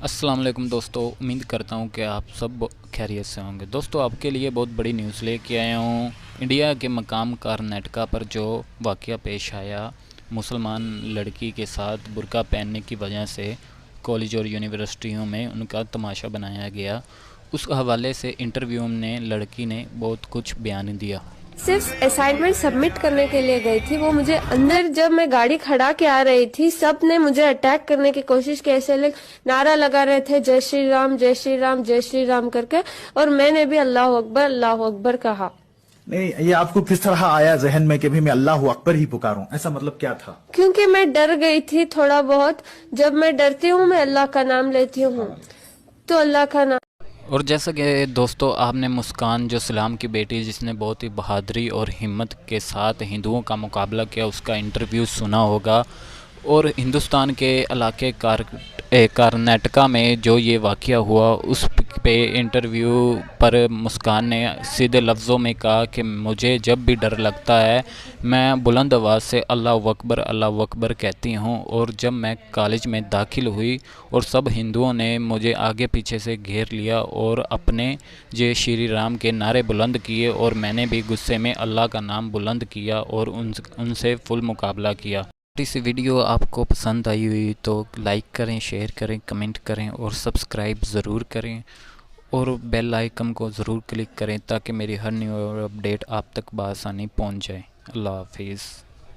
अस्सलाम वालेकुम दोस्तों, उम्मीद करता हूँ कि आप सब खैरियत से होंगे। दोस्तों, आपके लिए बहुत बड़ी न्यूज़ लेके आया हूँ। इंडिया के मकाम कर्नाटका पर जो वाक़या पेश आया, मुसलमान लड़की के साथ बुर्का पहनने की वजह से कॉलेज और यूनिवर्सिटियों में उनका तमाशा बनाया गया, उस हवाले से इंटरव्यू में लड़की ने बहुत कुछ बयान दिया। सिर्फ असाइनमेंट सबमिट करने के लिए गई थी। वो मुझे अंदर जब मैं गाड़ी खड़ा के आ रही थी, सब ने मुझे अटैक करने की कोशिश की। ऐसे लोग नारा लगा रहे थे, जय श्री राम जय श्री राम जय श्री राम करके, और मैंने भी अल्लाह अकबर कहा। नहीं, ये आपको किस तरह आया जहन में कि भी मैं अल्लाह अकबर ही पुकारूं? ऐसा मतलब क्या था? क्योंकि मैं डर गई थी थोड़ा बहुत। जब मैं डरती हूँ मैं अल्लाह का नाम लेती हूँ, तो अल्लाह का नाम। और जैसा कि दोस्तों आपने मुस्कान जो सलाम की बेटी जिसने बहुत ही बहादुरी और हिम्मत के साथ हिंदुओं का मुकाबला किया, उसका इंटरव्यू सुना होगा। और हिंदुस्तान के इलाके कर्नाटका में जो ये वाक़या हुआ, उस पे इंटरव्यू पर मुस्कान ने सीधे लफ्ज़ों में कहा कि मुझे जब भी डर लगता है मैं बुलंद आवाज़ से अल्लाह अकबर कहती हूँ। और जब मैं कॉलेज में दाखिल हुई और सब हिंदुओं ने मुझे आगे पीछे से घेर लिया और अपने जय श्री राम के नारे बुलंद किए, और मैंने भी गुस्से में अल्लाह का नाम बुलंद किया और उनसे फुल मुकाबला किया। इस वीडियो आपको पसंद आई हुई तो लाइक करें, शेयर करें, कमेंट करें और सब्सक्राइब ज़रूर करें, और बेल आइकन को ज़रूर क्लिक करें ताकि मेरी हर न्यू अपडेट आप तक बआसानी पहुंच जाए। अल्लाह हाफिज़।